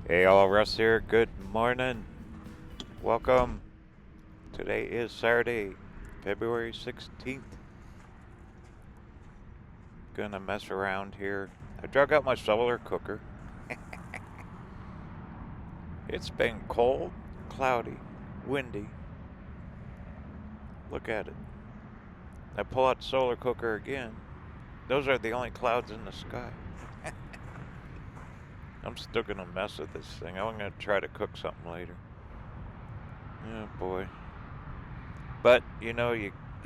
Hey all, Russ here. Good morning. Welcome. Today is Saturday, February 16th. Gonna mess around here. I drug out my solar cooker. It's been cold, cloudy, windy. Look at it. I pull out the solar cooker again. Those are the only clouds in the sky. I'm still gonna mess with this thing. I'm gonna try to cook something later. Oh boy. But you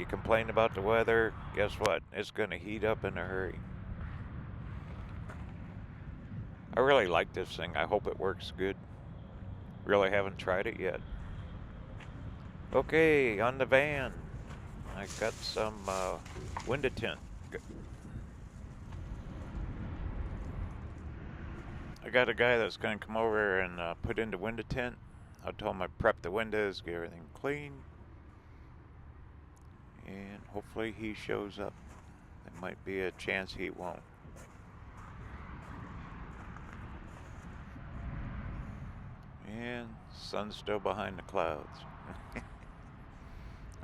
complain about the weather, guess what? It's gonna heat up in a hurry. I really like this thing. I hope it works good. Really haven't tried it yet. Okay, on the van. I got some window tint. I got a guy that's going to come over and put in the window tint. I told him I'd prep the windows, get everything clean. And hopefully he shows up. There might be a chance he won't. And sun's still behind the clouds.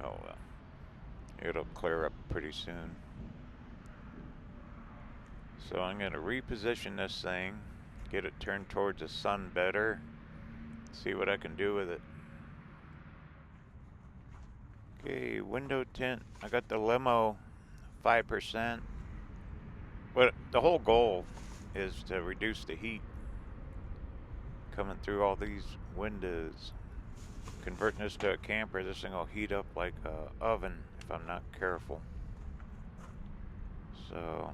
Oh well. It'll clear up pretty soon. So I'm going to reposition this thing, get it turned towards the sun better, see what I can do with it. Okay, window tint. I got the limo 5%. But the whole goal is to reduce the heat coming through all these windows. Converting this to a camper, this thing will heat up like an oven if I'm not careful. So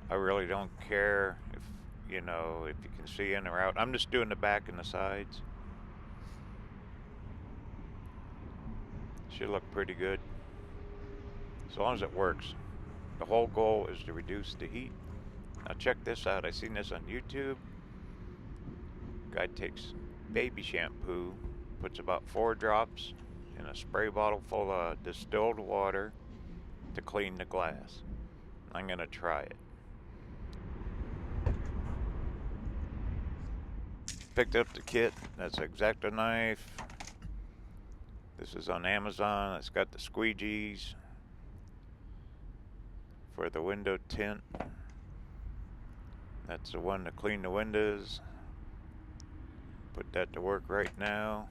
I really don't care if you can see in or out. I'm just doing the back and the sides. Should look pretty good. As long as it works. The whole goal is to reduce the heat. Now check this out. I seen this on YouTube. Guy takes baby shampoo, puts about 4 drops in a spray bottle full of distilled water to clean the glass. I'm gonna try it. Picked up the kit. That's an X-Acto knife. This is on Amazon. It's got the squeegees for the window tint. That's the one to clean the windows. Put that to work right now.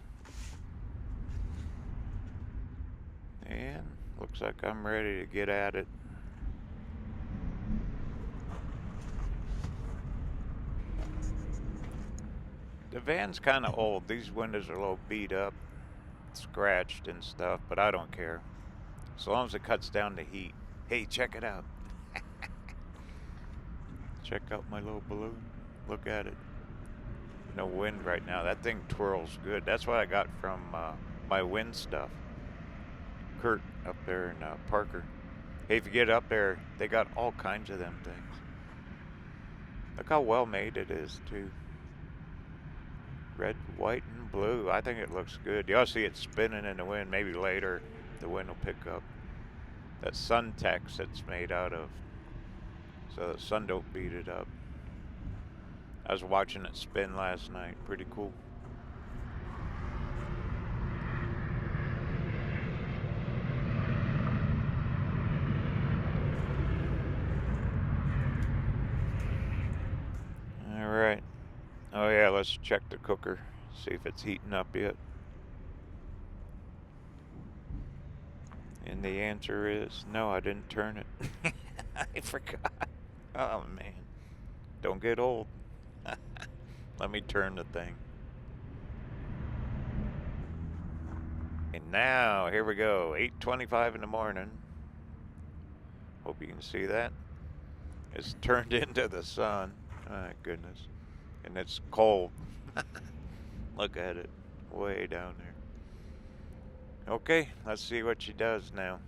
And looks like I'm ready to get at it. The van's kind of old. These windows are a little beat up, scratched and stuff, but I don't care. As long as it cuts down the heat. Hey, check it out. Check out my little balloon. Look at it. No wind right now. That thing twirls good. That's what I got from my wind stuff. Kurt up there in Parker. Hey, if you get up there, they got all kinds of them things. Look how well made it is too. Red, white, and blue. I think it looks good. You'll see it spinning in the wind. Maybe later the wind will pick up. That Suntex it's made out of, so the sun don't beat it up. I was watching it spin last night. Pretty cool. Alright. Oh yeah, let's check the cooker. See if it's heating up yet. And the answer is no, I didn't turn it. I forgot. Oh man. Don't get old. Let me turn the thing. And now, here we go. 8:25 in the morning. Hope you can see that. It's turned into the sun. My goodness. And it's cold. Look at it. Way down there. Okay, let's see what she does now.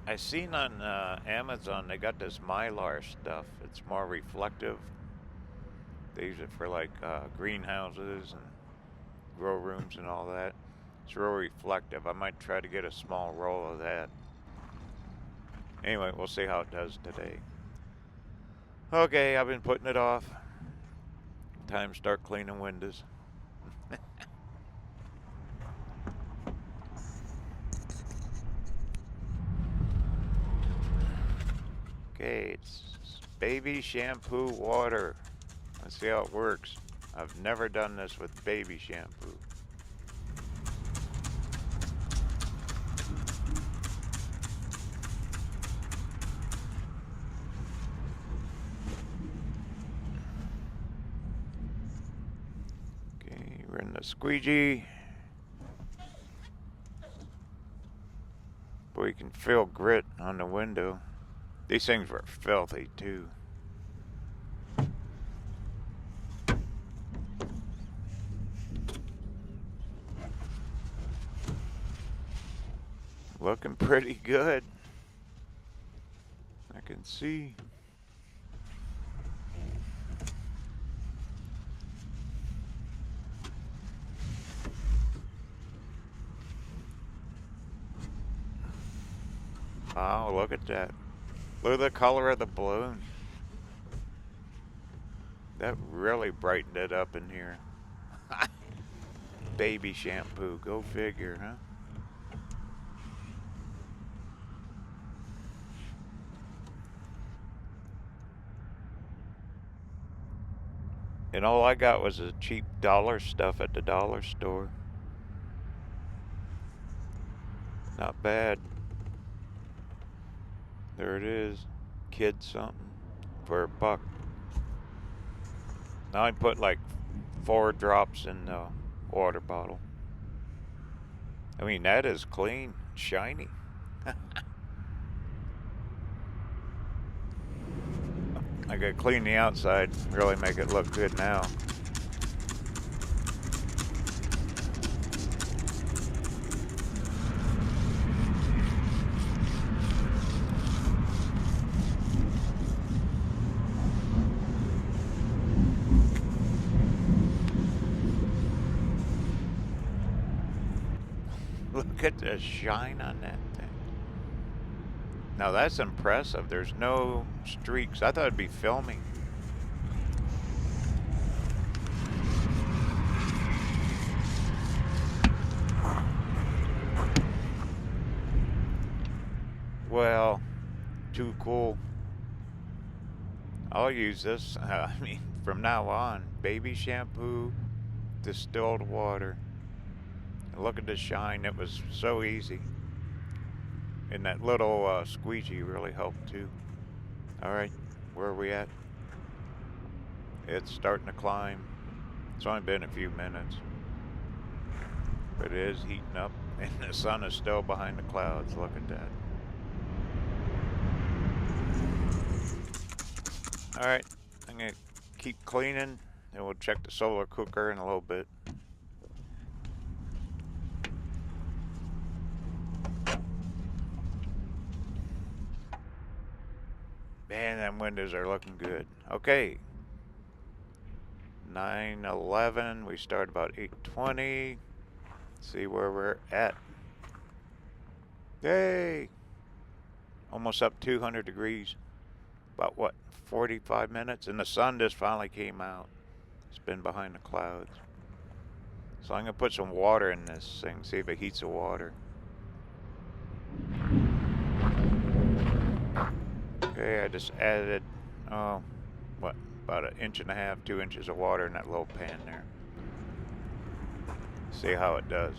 I seen on Amazon they got this Mylar stuff. It's more reflective. They use it for like greenhouses and grow rooms and all that. It's real reflective. I might try to get a small roll of that. Anyway, we'll see how it does today. Okay, I've been putting it off. Time to start cleaning windows. Okay, it's baby shampoo water. Let's see how it works. I've never done this with baby shampoo. Okay, we're in the squeegee. Boy, you can feel grit on the window. These things were filthy too. Looking pretty good. I can see. Oh, look at that. Look at the color of the balloon. That really brightened it up in here. Baby shampoo, go figure, huh? And all I got was the cheap dollar stuff at the dollar store. Not bad. There it is. Kid something for $1. Now I put like 4 drops in the water bottle. I mean, that is clean, shiny. I gotta clean the outside, really make it look good now. Look at the shine on that thing. Now that's impressive. There's no streaks. I thought it'd be filming. Well, too cool. I'll use this. I mean, from now on, baby shampoo, distilled water. And look at the shine. It was so easy. And that little squeegee really helped too. Alright, where are we at? It's starting to climb. It's only been a few minutes. But it is heating up. And the sun is still behind the clouds. Look at that. Alright, I'm going to keep cleaning. And we'll check the solar cooker in a little bit. Man, them windows are looking good. Okay. 9:11. We start about 8:20. See where we're at. Yay! Almost up 200 degrees. About what, 45 minutes? And the sun just finally came out. It's been behind the clouds. So I'm going to put some water in this thing, see if it heats the water. Okay, I just added, about 1.5 inches, 2 inches of water in that little pan there. See how it does.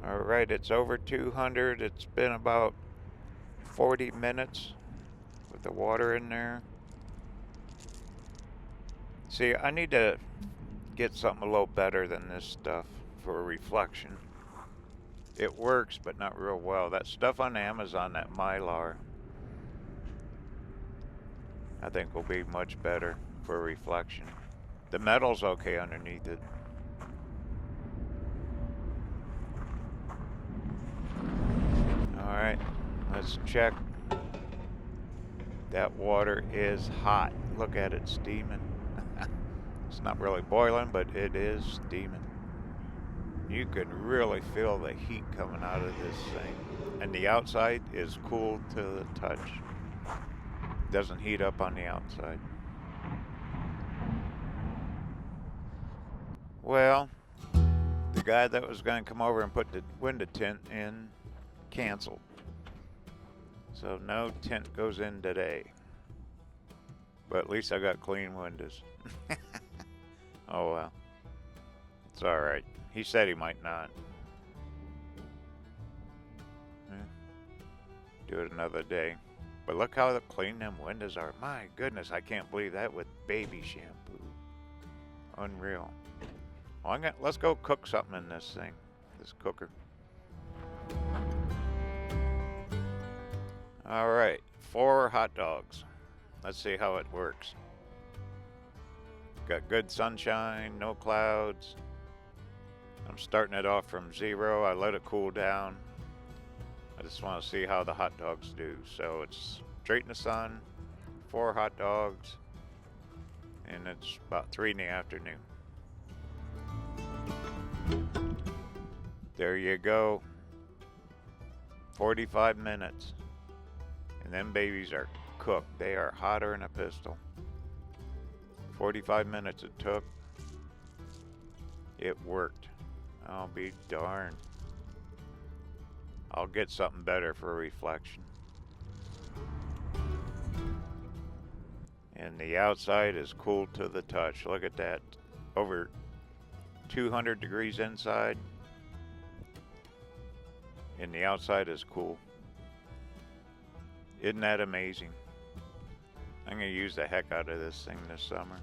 Alright, it's over 200. It's been about 40 minutes with the water in there. See, I need to get something a little better than this stuff for reflection. It works, but not real well. That stuff on Amazon, that Mylar, I think will be much better for reflection. The metal's okay underneath it. Alright, let's check. That water is hot. Look at it steaming. It's not really boiling, but it is steaming. You can really feel the heat coming out of this thing. And the outside is cool to the touch. Doesn't heat up on the outside. Well, the guy that was going to come over and put the window tint in canceled. So no tint goes in today. But at least I got clean windows. Oh well. It's alright. He said he might not. Do it another day. But look how clean them windows are. My goodness, I can't believe that with baby shampoo. Unreal. Well, let's go cook something in this thing. This cooker. Alright, 4 hot dogs. Let's see how it works. Got good sunshine, no clouds. I'm starting it off from 0. I let it cool down. I just want to see how the hot dogs do. So it's straight in the sun, 4 hot dogs, and it's about 3 in the afternoon. There you go. 45 minutes. And them babies are cooked. They are hotter than a pistol. 45 minutes it took. It worked. I'll be darned. I'll get something better for reflection. And the outside is cool to the touch. Look at that. Over 200 degrees inside. And the outside is cool. Isn't that amazing? I'm going to use the heck out of this thing this summer.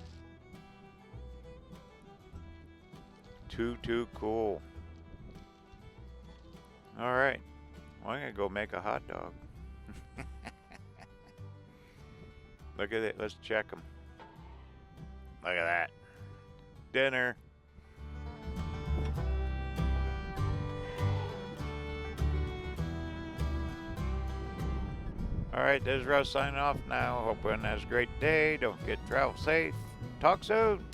Too cool. Alright. Well, I'm going to go make a hot dog. Look at it. Let's check them. Look at that. Dinner. Alright, this is Russ signing off now. Hope everyone has a great day. Don't forget to travel safe. Talk soon.